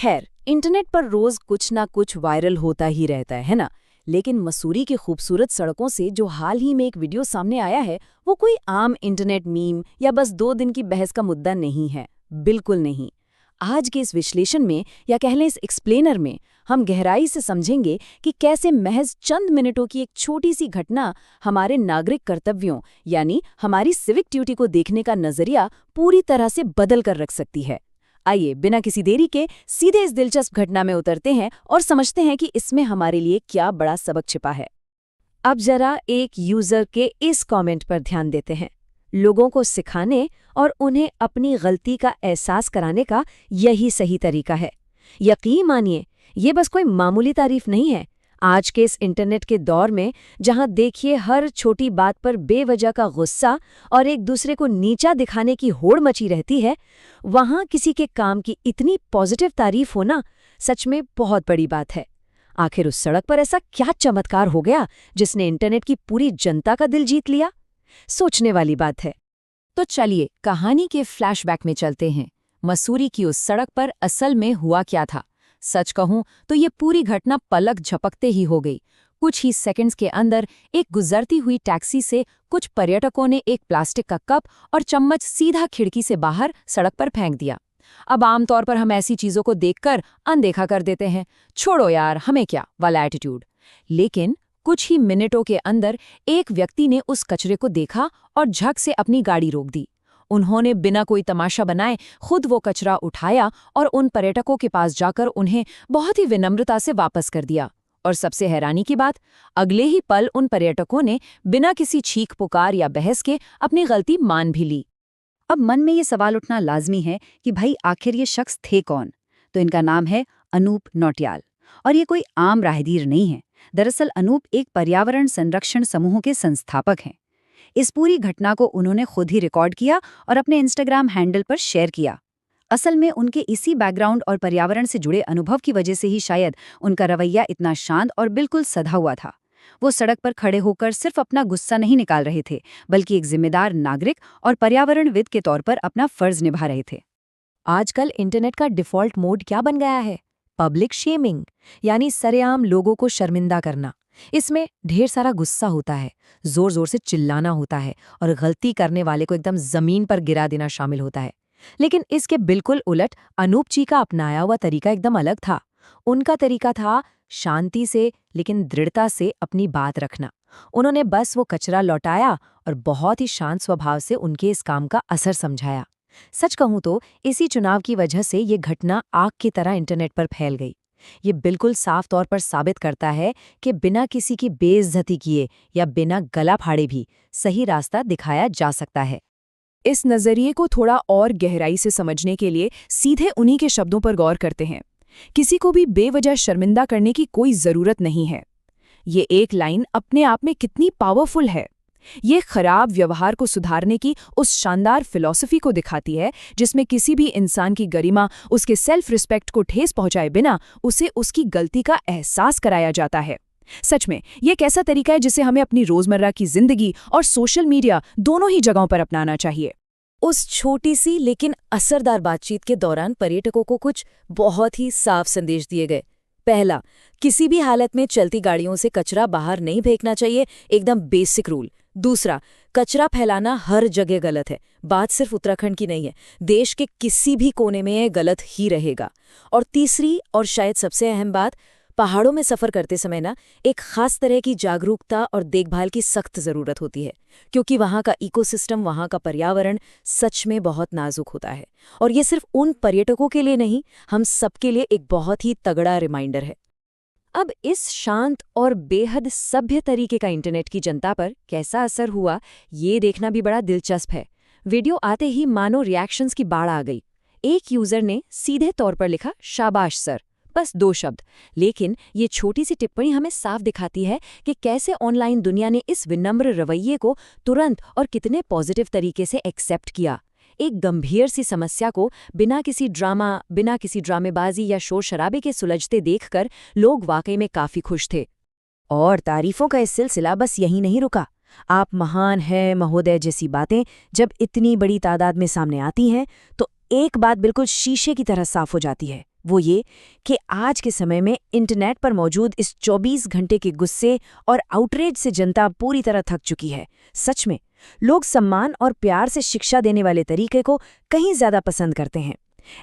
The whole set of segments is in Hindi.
खैर, इंटरनेट पर रोज कुछ ना कुछ वायरल होता ही रहता है ना। लेकिन मसूरी की खूबसूरत सड़कों से जो हाल ही में एक वीडियो सामने आया है, वो कोई आम इंटरनेट मीम या बस 2 दिन की बहस का मुद्दा नहीं है। बिल्कुल नहीं। आज के इस विश्लेषण में या कह लें इस एक्सप्लेनर में हम गहराई से समझेंगे कि कैसे महज चंद मिनटों की एक छोटी सी घटना हमारे नागरिक कर्तव्यों यानी हमारी सिविक ड्यूटी को देखने का नजरिया पूरी तरह से बदल कर रख सकती है। आइए बिना किसी देरी के सीधे इस दिलचस्प घटना में उतरते हैं और समझते हैं कि इसमें हमारे लिए क्या बड़ा सबक छिपा है। अब जरा एक यूजर के इस कमेंट पर ध्यान देते हैं। लोगों को सिखाने और उन्हें अपनी गलती का एहसास कराने का यही सही तरीका है। यकीन मानिए, ये बस कोई मामूली तारीफ नहीं है। आज के इस इंटरनेट के दौर में जहां देखिए हर छोटी बात पर बेवजह का गुस्सा और एक दूसरे को नीचा दिखाने की होड़ मची रहती है, वहां किसी के काम की इतनी पॉजिटिव तारीफ होना सच में बहुत बड़ी बात है। आखिर उस सड़क पर ऐसा क्या चमत्कार हो गया जिसने इंटरनेट की पूरी जनता का दिल जीत लिया? सोचने वाली बात है। तो चलिए कहानी के फ्लैशबैक में चलते हैं। मसूरी की उस सड़क पर असल में हुआ क्या था? सच कहूं तो ये पूरी घटना पलक झपकते ही हो गई। कुछ ही सेकंड्स के अंदर एक गुजरती हुई टैक्सी से कुछ पर्यटकों ने एक प्लास्टिक का कप और चम्मच सीधा खिड़की से बाहर सड़क पर फेंक दिया। अब आमतौर पर हम ऐसी चीजों को देखकर अनदेखा कर देते हैं, छोड़ो यार हमें क्या वाला एटीट्यूड। लेकिन कुछ ही मिनटों के अंदर एक व्यक्ति ने उस कचरे को देखा और झट से अपनी गाड़ी रोक दी। उन्होंने बिना कोई तमाशा बनाए खुद वो कचरा उठाया और उन पर्यटकों के पास जाकर उन्हें बहुत ही विनम्रता से वापस कर दिया। और सबसे हैरानी की बात, अगले ही पल उन पर्यटकों ने बिना किसी चीख पुकार या बहस के अपनी गलती मान भी ली। अब मन में ये सवाल उठना लाजमी है कि भाई आखिर ये शख्स थे कौन? तो इनका नाम है अनूप नौटियाल। और ये कोई आम राहगीर नहीं है। दरअसल अनूप एक पर्यावरण संरक्षण समूह के संस्थापक हैं। इस पूरी घटना को उन्होंने खुद ही रिकॉर्ड किया और अपने इंस्टाग्राम हैंडल पर शेयर किया। असल में उनके इसी बैकग्राउंड और पर्यावरण से जुड़े अनुभव की वजह से ही शायद उनका रवैया इतना शांत और बिल्कुल सधा हुआ था। वो सड़क पर खड़े होकर सिर्फ अपना गुस्सा नहीं निकाल रहे थे, बल्कि एक जिम्मेदार नागरिक और पर्यावरणविद के तौर पर अपना फर्ज निभा रहे थे। आजकल इंटरनेट का डिफ़ॉल्ट मोड क्या बन गया है? पब्लिक शेमिंग, यानी सरेआम लोगों को शर्मिंदा करना। इसमें ढेर सारा गुस्सा होता है, जोर जोर से चिल्लाना होता है और गलती करने वाले को एकदम जमीन पर गिरा देना शामिल होता है। लेकिन इसके बिल्कुल उलट अनूप जी का अपनाया हुआ तरीका एकदम अलग था। उनका तरीका था शांति से लेकिन दृढ़ता से अपनी बात रखना। उन्होंने बस वो कचरा लौटाया और बहुत ही शांत स्वभाव से उनके इस काम का असर समझाया। सच कहूं तो इसी चुनाव की वजह से ये घटना आग की तरह इंटरनेट पर फैल गई। ये बिल्कुल साफ तौर पर साबित करता है कि बिना किसी की बेइज्जती किए या बिना गला फाड़े भी सही रास्ता दिखाया जा सकता है। इस नजरिए को थोड़ा और गहराई से समझने के लिए सीधे उन्हीं के शब्दों पर गौर करते हैं। किसी को भी बेवजह शर्मिंदा करने की कोई जरूरत नहीं है। ये एक लाइन अपने आप में कितनी पावरफुल है। ये खराब व्यवहार को सुधारने की उस शानदार फिलॉसफी को दिखाती है जिसमें किसी भी इंसान की गरिमा, उसके सेल्फ रिस्पेक्ट को ठेस पहुंचाए बिना उसे उसकी गलती का एहसास कराया जाता है। सच में ये एक ऐसा तरीका है जिसे हमें अपनी रोजमर्रा की जिंदगी और सोशल मीडिया दोनों ही जगहों पर अपनाना चाहिए। उस छोटी सी लेकिन असरदार बातचीत के दौरान पर्यटकों को कुछ बहुत ही साफ संदेश दिए गए। पहला, किसी भी हालत में चलती गाड़ियों से कचरा बाहर नहीं फेंकना चाहिए, एकदम बेसिक रूल। दूसरा, कचरा फैलाना हर जगह गलत है। बात सिर्फ उत्तराखंड की नहीं है, देश के किसी भी कोने में ये गलत ही रहेगा। और तीसरी और शायद सबसे अहम बात, पहाड़ों में सफ़र करते समय ना एक खास तरह की जागरूकता और देखभाल की सख्त ज़रूरत होती है, क्योंकि वहाँ का इकोसिस्टम, वहाँ का पर्यावरण सच में बहुत नाजुक होता है। और ये सिर्फ उन पर्यटकों के लिए नहीं, हम सबके लिए एक बहुत ही तगड़ा रिमाइंडर है। अब इस शांत और बेहद सभ्य तरीके का इंटरनेट की जनता पर कैसा असर हुआ, ये देखना भी बड़ा दिलचस्प है। वीडियो आते ही मानो रिएक्शंस की बाढ़ आ गई। एक यूजर ने सीधे तौर पर लिखा, शाबाश सर, बस 2 शब्द। लेकिन ये छोटी सी टिप्पणी हमें साफ दिखाती है कि कैसे ऑनलाइन दुनिया ने इस विनम्र रवैये को तुरंत और कितने पॉजिटिव तरीके से एक्सेप्ट किया। एक गंभीर सी समस्या को बिना किसी ड्रामेबाजी या शोर शराबे के सुलझते देखकर लोग वाकई में काफी खुश थे। और तारीफों का इस सिलसिला बस यही नहीं रुका। आप महान है महोदय जैसी बातें जब इतनी बड़ी तादाद में सामने आती हैं तो एक बात बिल्कुल शीशे की तरह साफ हो जाती है। वो ये कि आज के समय में इंटरनेट पर मौजूद इस 24 घंटे के गुस्से और आउटरेज से जनता पूरी तरह थक चुकी है। सच में, लोग सम्मान और प्यार से शिक्षा देने वाले तरीके को कहीं ज्यादा पसंद करते हैं।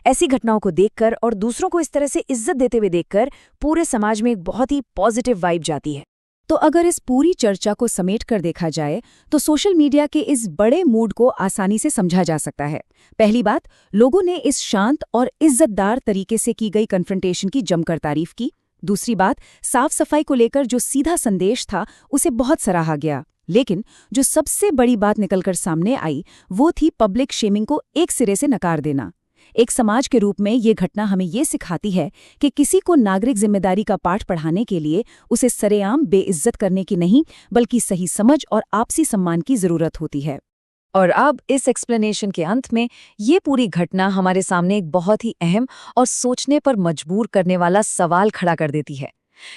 ऐसी घटनाओं को देखकर और दूसरों को इस तरह से इज्जत देते हुए देखकर पूरे समाज में एक बहुत ही पॉजिटिव वाइब जाती है। तो अगर इस पूरी चर्चा को समेट कर देखा जाए तो सोशल मीडिया के इस बड़े मूड को आसानी से समझा जा सकता है। पहली बात, लोगों ने इस शांत और इज्जतदार तरीके से की गई कन्फ्रंटेशन की जमकर तारीफ की। दूसरी बात, साफ सफाई को लेकर जो सीधा संदेश था उसे बहुत सराहा गया। लेकिन जो सबसे बड़ी बात निकलकर सामने आई वो थी पब्लिक शेमिंग को एक सिरे से नकार देना। एक समाज के रूप में ये घटना हमें ये सिखाती है कि किसी को नागरिक जिम्मेदारी का पाठ पढ़ाने के लिए उसे सरेआम बेइज्जत करने की नहीं, बल्कि सही समझ और आपसी सम्मान की जरूरत होती है। और अब इस एक्सप्लेनेशन के अंत में ये पूरी घटना हमारे सामने एक बहुत ही अहम और सोचने पर मजबूर करने वाला सवाल खड़ा कर देती है।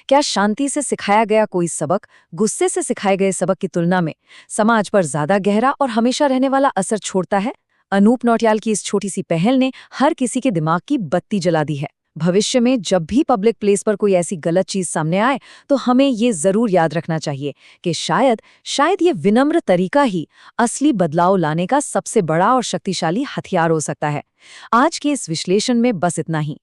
क्या शांति से सिखाया गया कोई सबक गुस्से से सिखाए गए सबक की तुलना में समाज पर ज्यादा गहरा और हमेशा रहने वाला असर छोड़ता है? अनूप नौटियाल की इस छोटी सी पहल ने हर किसी के दिमाग की बत्ती जला दी है। भविष्य में जब भी पब्लिक प्लेस पर कोई ऐसी गलत चीज सामने आए तो हमें ये जरूर याद रखना चाहिए कि शायद ये विनम्र तरीका ही असली बदलाव लाने का सबसे बड़ा और शक्तिशाली हथियार हो सकता है। आज के इस विश्लेषण में बस इतना ही।